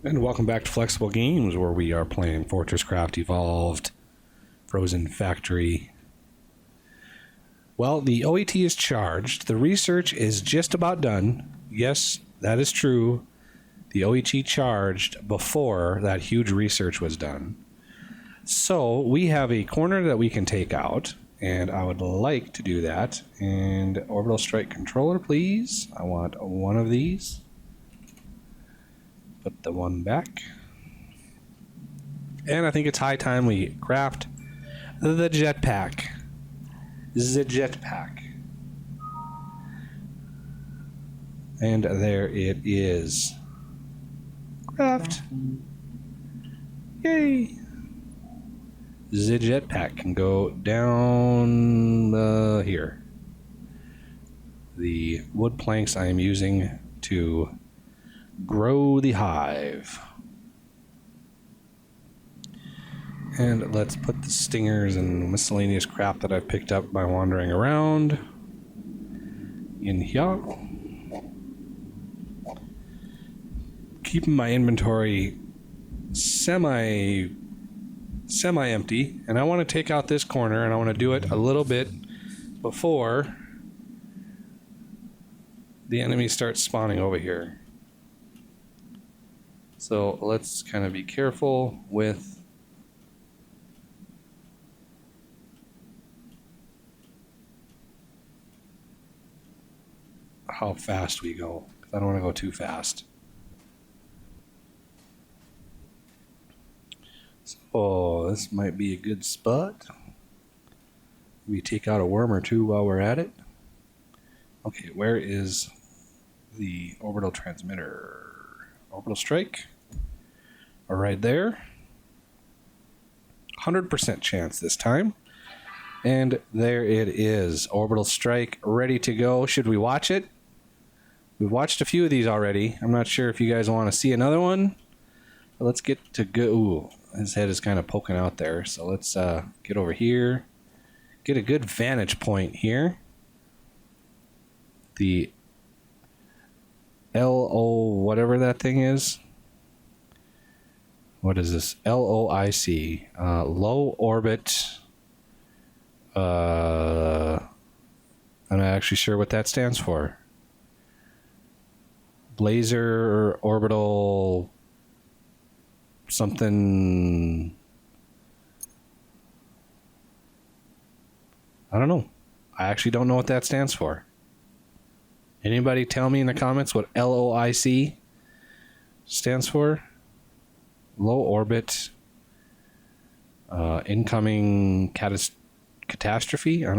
And welcome back to Flexible Games, where we are playing FortressCraft Evolved Frozen Factory. Well, the OET is charged. The research is just about done. Yes, that is true. The OET charged before that huge research was done. So we have a corner that we can take out, and I would like to do that. And Orbital Strike Controller, please. I want one of these. Put the one back. And I think it's high time we craft the jetpack. The jetpack. And there it is. Craft. Yay. The jetpack can go down here. The wood planks I am using to grow the hive. And let's put the stingers and miscellaneous crap that I've picked up by wandering around in here. Keeping my inventory semi empty, and I want to take out this corner, and I want to do it a little bit before the enemy starts spawning over here. So let's kind of be careful with how fast we go. I don't want to go too fast. So this might be a good spot. We take out a worm or two while we're at it. Okay, where is the orbital transmitter? Orbital strike. Right there. 100% chance this time. And there it is. Orbital strike ready to go. Should we watch it? We've watched a few of these already. I'm not sure if you guys want to see another one. But let's get to go. Ooh, his head is kind of poking out there. So let's get over here. Get a good vantage point here. The LO whatever that thing is. What is this? LOIC. Low orbit. I'm not actually sure what that stands for. Blazer orbital something. I don't know. I actually don't know what that stands for. Anybody tell me in the comments what LOIC stands for? Low orbit incoming catastrophe? I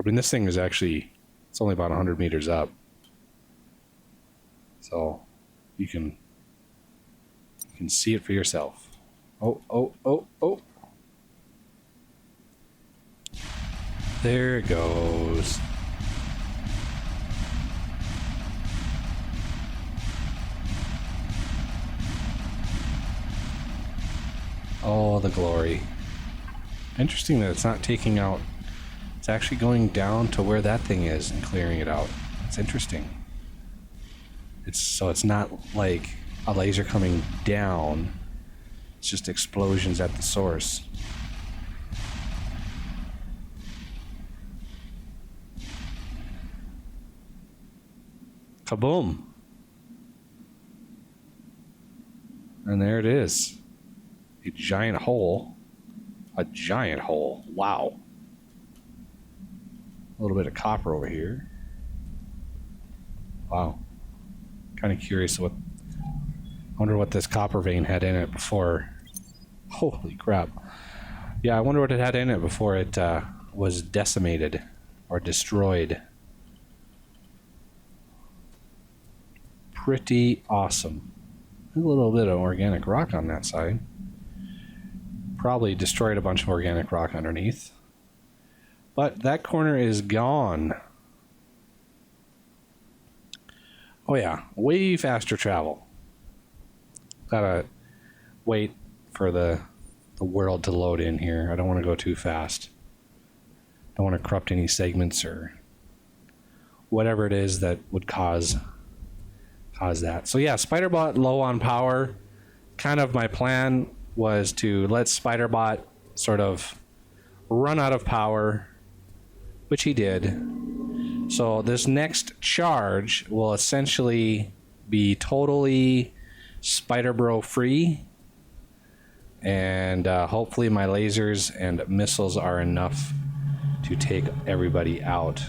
mean, this thing is actually, it's only about 100 meters up. So you can see it for yourself. Oh. There it goes. Oh, the glory. Interesting that it's not taking out. It's actually going down to where that thing is and clearing it out. It's interesting. It's not like a laser coming down. It's just explosions at the source. Kaboom. And there it is. A giant hole. A giant hole. Wow. A little bit of copper over here. Wow. Kind of curious I wonder what this copper vein had in it before. Holy crap. Yeah, I wonder what it had in it before it was decimated or destroyed. Pretty awesome. A little bit of organic rock on that side. Probably destroyed a bunch of organic rock underneath. But that corner is gone. Oh yeah, way faster travel. Gotta wait for the world to load in here. I don't want to go too fast. Don't want to corrupt any segments or whatever it is that would cause cause that. So yeah, Spiderbot low on power. Kind of my plan was to let Spiderbot sort of run out of power, which he did. So this next charge will essentially be totally Spider Bro free, and hopefully my lasers and missiles are enough to take everybody out.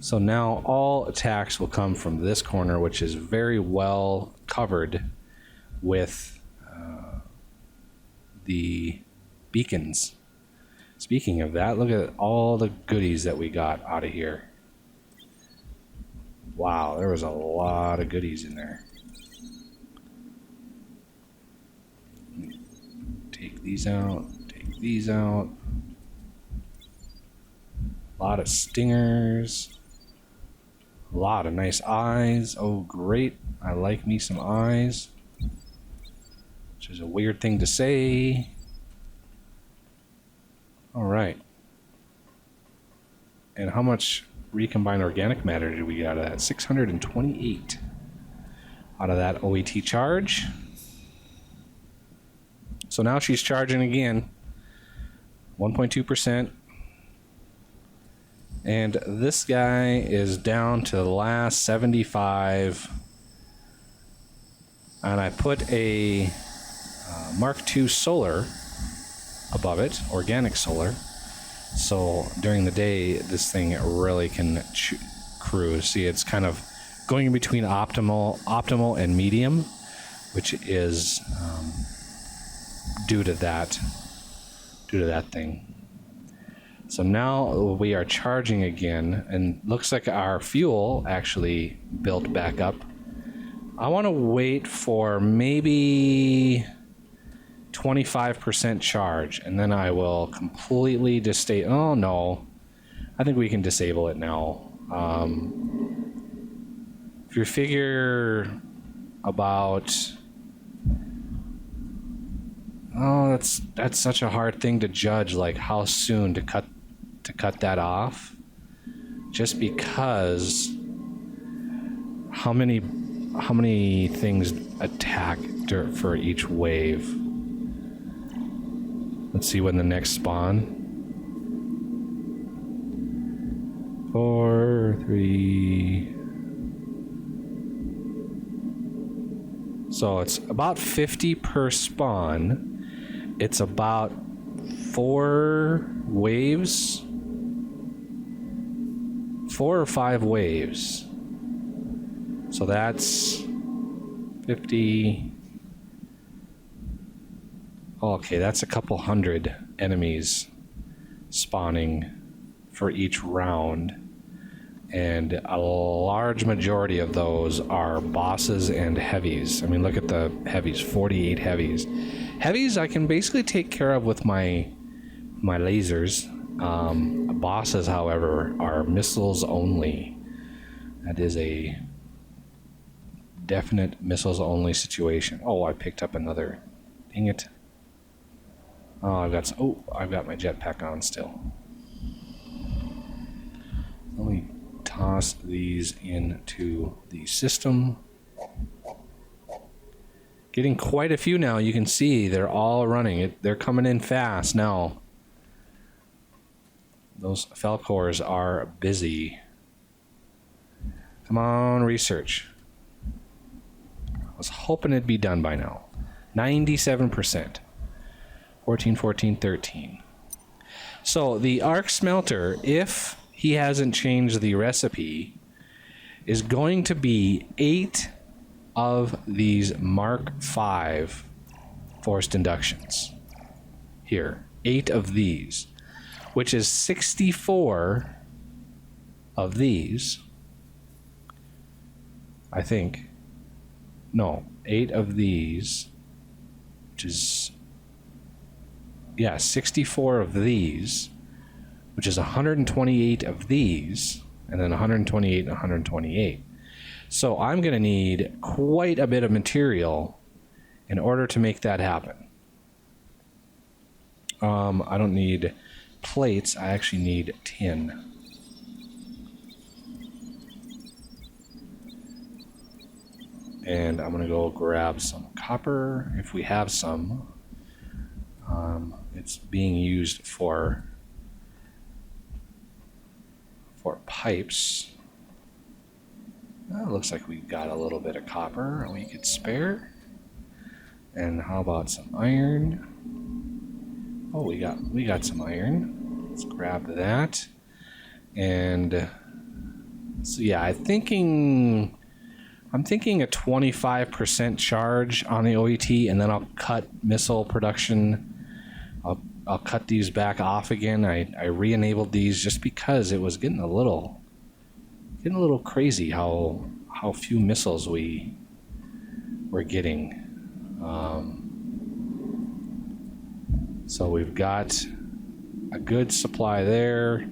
So now all attacks will come from this corner, which is very well covered with the beacons. Speaking of that, look at all the goodies that we got out of here. Wow, there was a lot of goodies in there. Take these out, take these out. A lot of stingers. A lot of nice eyes. Oh, great. I like me some eyes. Which is a weird thing to say. All right. And how much recombined organic matter did we get out of that? 628 out of that OET charge. So now she's charging again. 1.2%. And this guy is down to the last 75. And I put a Mark II solar above it, organic solar. So during the day, this thing really can cruise. See, it's kind of going in between optimal and medium, which is due to that thing. So now we are charging again, and looks like our fuel actually built back up. I want to wait for maybe 25% charge, and then I will completely disable. Oh no, I think we can disable it now. If you figure about, oh, that's such a hard thing to judge, like how soon to cut that off, just because how many things attack for each wave. Let's see when the next spawn. 4, 3. So it's about 50 per spawn. It's about 4 waves. 4 or 5 waves. So that's 50. Okay, that's a couple hundred enemies spawning for each round. And a large majority of those are bosses and heavies. I mean, look at the heavies, 48 heavies. Heavies I can basically take care of with my lasers. Bosses, however, are missiles only. That is a definite missiles only situation. Oh, I picked up another. Dang it. Oh, I've got my jetpack on still. Let me toss these into the system. Getting quite a few now. You can see they're all running. They're coming in fast now. Those Falcors are busy. Come on, research. I was hoping it'd be done by now. 97%. 14, 14, 13. So the arc smelter, if he hasn't changed the recipe, is going to be 8 of these Mark V forced inductions. Here, 8 of these, which is 64 of these, I think. No, 8 of these, which is, yeah, 64 of these, which is 128 of these, and then 128 and 128. So I'm going to need quite a bit of material in order to make that happen. I don't need plates, I actually need tin. And I'm going to go grab some copper if we have some. It's being used for pipes. It looks like we've got a little bit of copper we could spare. And how about some iron? Oh, we got some iron. Let's grab that. And so yeah, I'm thinking a 25% charge on the OET, and then I'll cut missile production. I'll cut these back off again. I re-enabled these just because it was getting a little crazy how few missiles we were getting. So we've got a good supply there.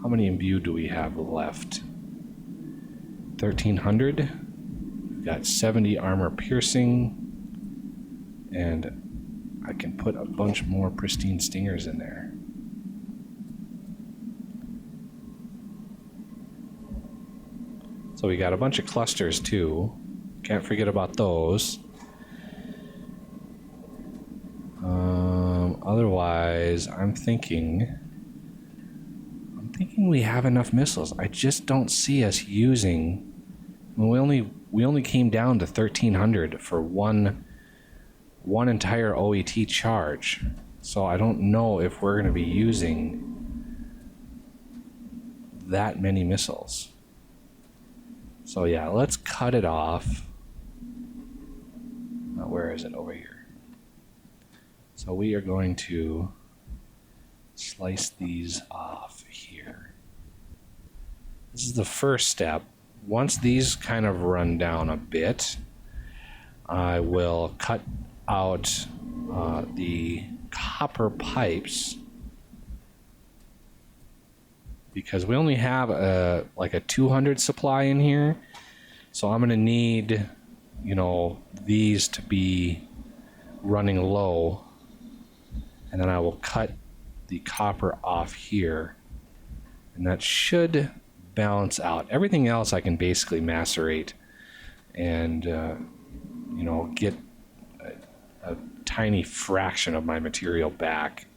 How many imbued do we have left? 1,300. We've got 70 armor piercing, and I can put a bunch more pristine stingers in there. So we got a bunch of clusters too. Can't forget about those. Otherwise, I'm thinking we have enough missiles. I just don't see us using. Well, we only came down to 1,300 for one entire OET charge. So I don't know if we're going to be using that many missiles. So yeah, let's cut it off. Now, where is it? Over here. So we are going to slice these off here. This is the first step. Once these kind of run down a bit, I will cut out the copper pipes, because we only have like a 200 supply in here. So I'm going to need, these to be running low. And then I will cut the copper off here. And that should balance out. Everything else I can basically macerate and, get a tiny fraction of my material back.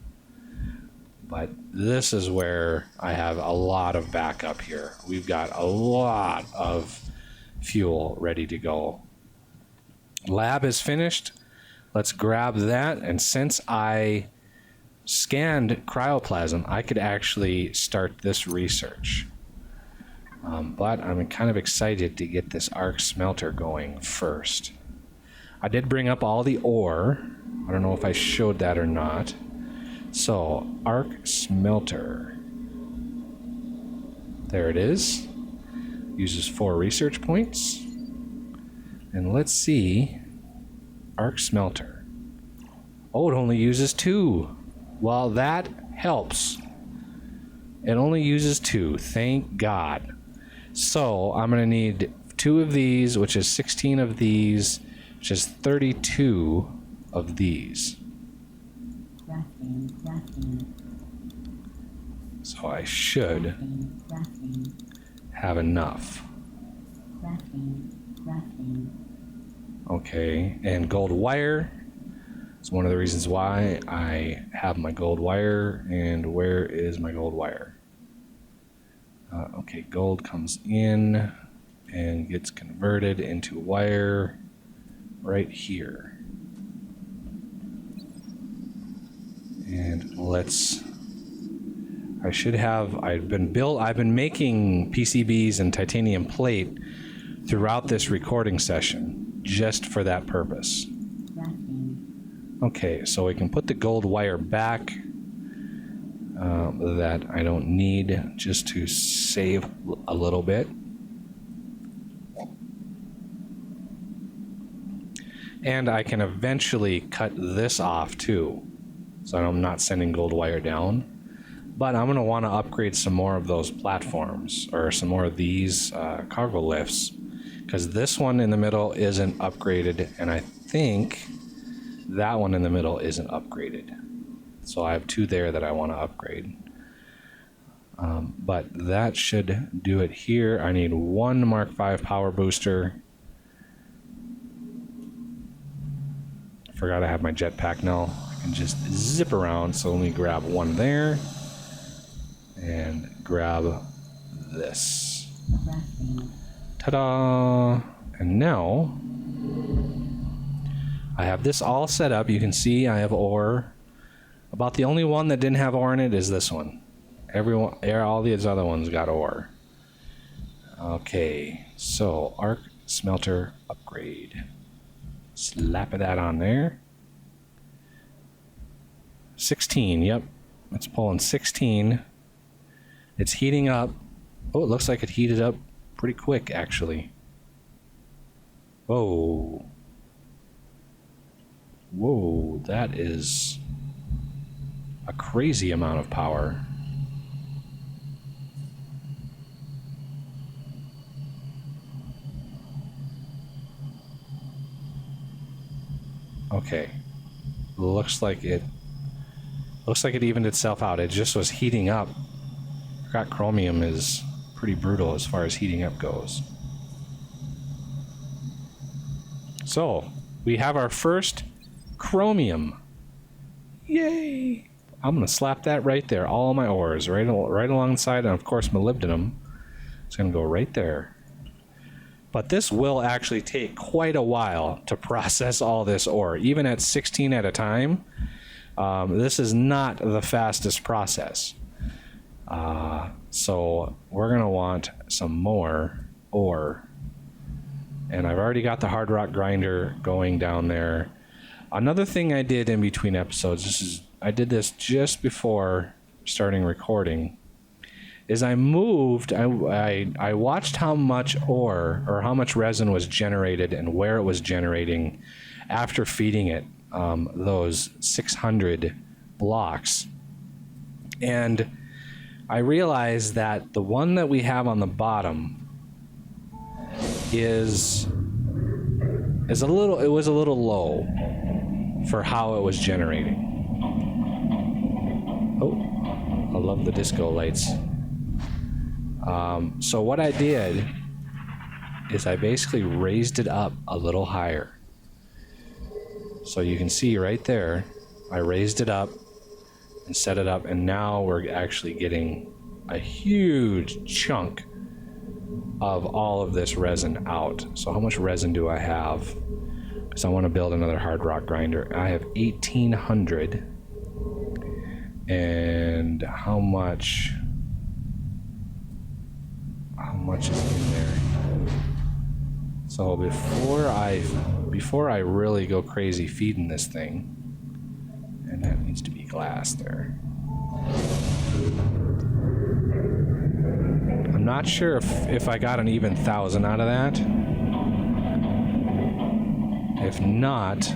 But this is where I have a lot of backup here. We've got a lot of fuel ready to go. Lab is finished. Let's grab that. And since I scanned cryoplasm, I could actually start this research. But I'm kind of excited to get this arc smelter going first. I did bring up all the ore. I don't know if I showed that or not. So, arc smelter. There it is. Uses 4 research points. And let's see. Arc smelter. Oh, it only uses 2. Well, that helps. It only uses 2. Thank God. So, I'm going to need 2 of these, which is 16 of these, which is 32 of these. So I should have enough. Okay, and gold wire. It's one of the reasons why I have my gold wire. And where is my gold wire? Okay, gold comes in and gets converted into wire right here. And I've been making PCBs and titanium plate throughout this recording session just for that purpose. Okay, so we can put the gold wire back that I don't need, just to save a little bit. And I can eventually cut this off too, so I'm not sending gold wire down. But I'm going to want to upgrade some more of those platforms, or some more of these cargo lifts, because this one in the middle isn't upgraded, and I think that one in the middle isn't upgraded. So I have 2 there that I want to upgrade. But that should do it here. I need 1 Mark V power booster, forgot I have my jetpack now. I can just zip around. So let me grab one there and grab this. Ta-da! And now I have this all set up. You can see I have ore. About the only one that didn't have ore in it is this one. All these other ones got ore. Okay, so arc smelter upgrade. Slap that on there. 16, yep. It's pulling 16. It's heating up. Oh, it looks like it heated up pretty quick, actually. Whoa. Whoa, that is a crazy amount of power. Okay. Looks like it evened itself out. It just was heating up. Forgot chromium is pretty brutal as far as heating up goes. So, we have our first chromium. Yay! I'm gonna slap that right there. All of my ores right alongside, and of course molybdenum. It's gonna go right there. But this will actually take quite a while to process all this ore, even at 16 at a time. This is not the fastest process. So we're gonna want some more ore. And I've already got the hard rock grinder going down there. Another thing I did in between episodes, I did this just before starting recording, is I watched how much ore or how much resin was generated and where it was generating after feeding it those 600 blocks. And I realized that the one that we have on the bottom was a little low for how it was generating. Oh, I love the disco lights. So what I did is I basically raised it up a little higher. So you can see right there, I raised it up and set it up, and now we're actually getting a huge chunk of all of this resin out. So how much resin do I have? Because I want to build another hard rock grinder. I have 1,800. And how much is in there? So before I really go crazy feeding this thing, and that needs to be glass there. I'm not sure if I got an even 1,000 out of that. If not,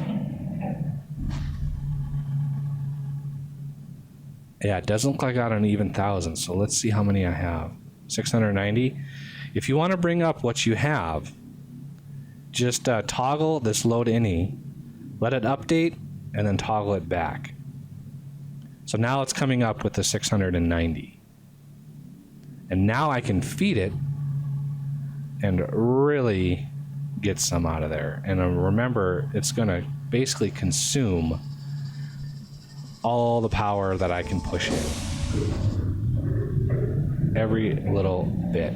yeah, it doesn't look like I got an even 1,000. So let's see how many I have. 690. If you want to bring up what you have, just toggle this load any, let it update, and then toggle it back. So now it's coming up with the 690. And now I can feed it and really get some out of there. And remember, it's going to basically consume all the power that I can push in. Every little bit.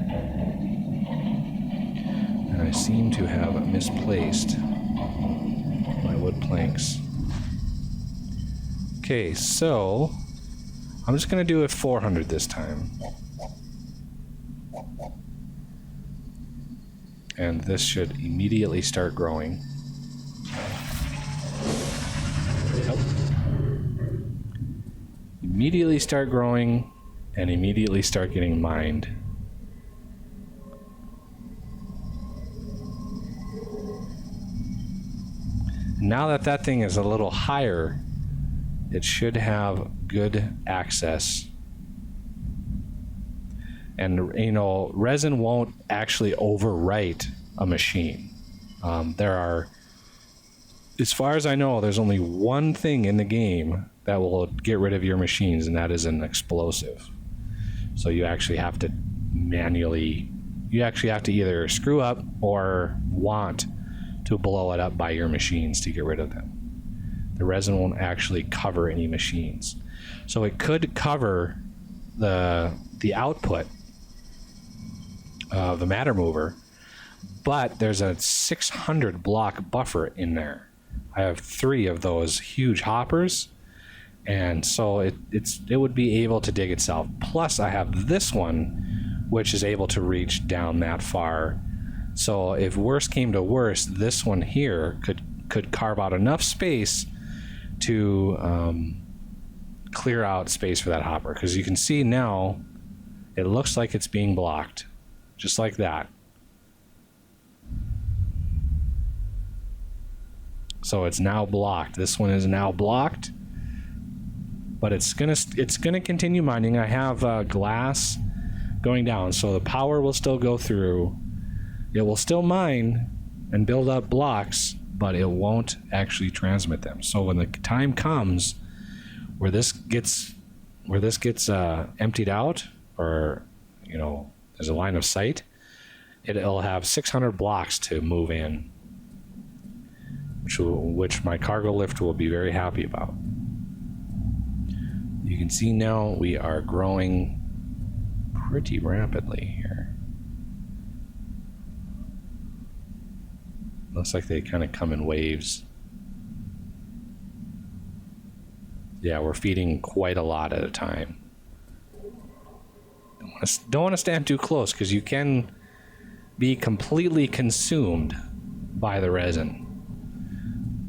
And I seem to have misplaced my wood planks. Okay, so I'm just going to do it 400 this time. And this should immediately start growing. Yep. Immediately start growing and immediately start getting mined. Now that that thing is a little higher, it should have good access. And, you know, resin won't actually overwrite a machine. There are, as far as I know, there's only one thing in the game that will get rid of your machines, and that is an explosive. So you actually have to either screw up or want to blow it up by your machines to get rid of them. the resin won't actually cover any machines. So it could cover the output of the matter mover, but there's a 600 block buffer in there. I have 3 of those huge hoppers, and so it would be able to dig itself. Plus I have this one, which is able to reach down that far. So if worse came to worse, this one here could carve out enough space to clear out space for that hopper. Because you can see now, it looks like it's being blocked, just like that. So it's now blocked. This one is now blocked, but it's gonna continue mining. I have glass going down, so the power will still go through. It will still mine and build up blocks, but it won't actually transmit them. So when the time comes where this gets emptied out, or there's a line of sight, it'll have 600 blocks to move in, which my cargo lift will be very happy about. You can see now we are growing pretty rapidly here. Looks like they kind of come in waves. Yeah, we're feeding quite a lot at a time. Don't want to stand too close, because you can be completely consumed by the resin.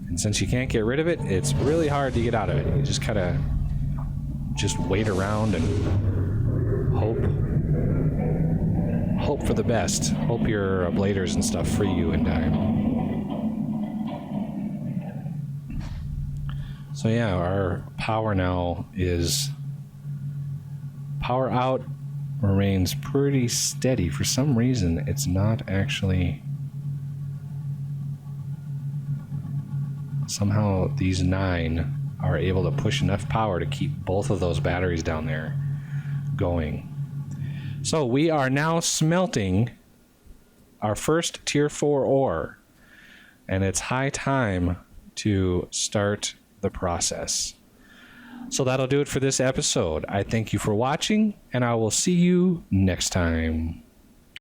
And since you can't get rid of it, it's really hard to get out of it. You just kind of wait around and hope for the best. Hope your ablaters and stuff free you in time. So yeah, our power now is, power out remains pretty steady. For some reason, it's not actually, somehow these 9 are able to push enough power to keep both of those batteries down there going. So we are now smelting our first tier 4 ore, and it's high time to start the process. So that'll do it for this episode. I thank you for watching, and I will see you next time.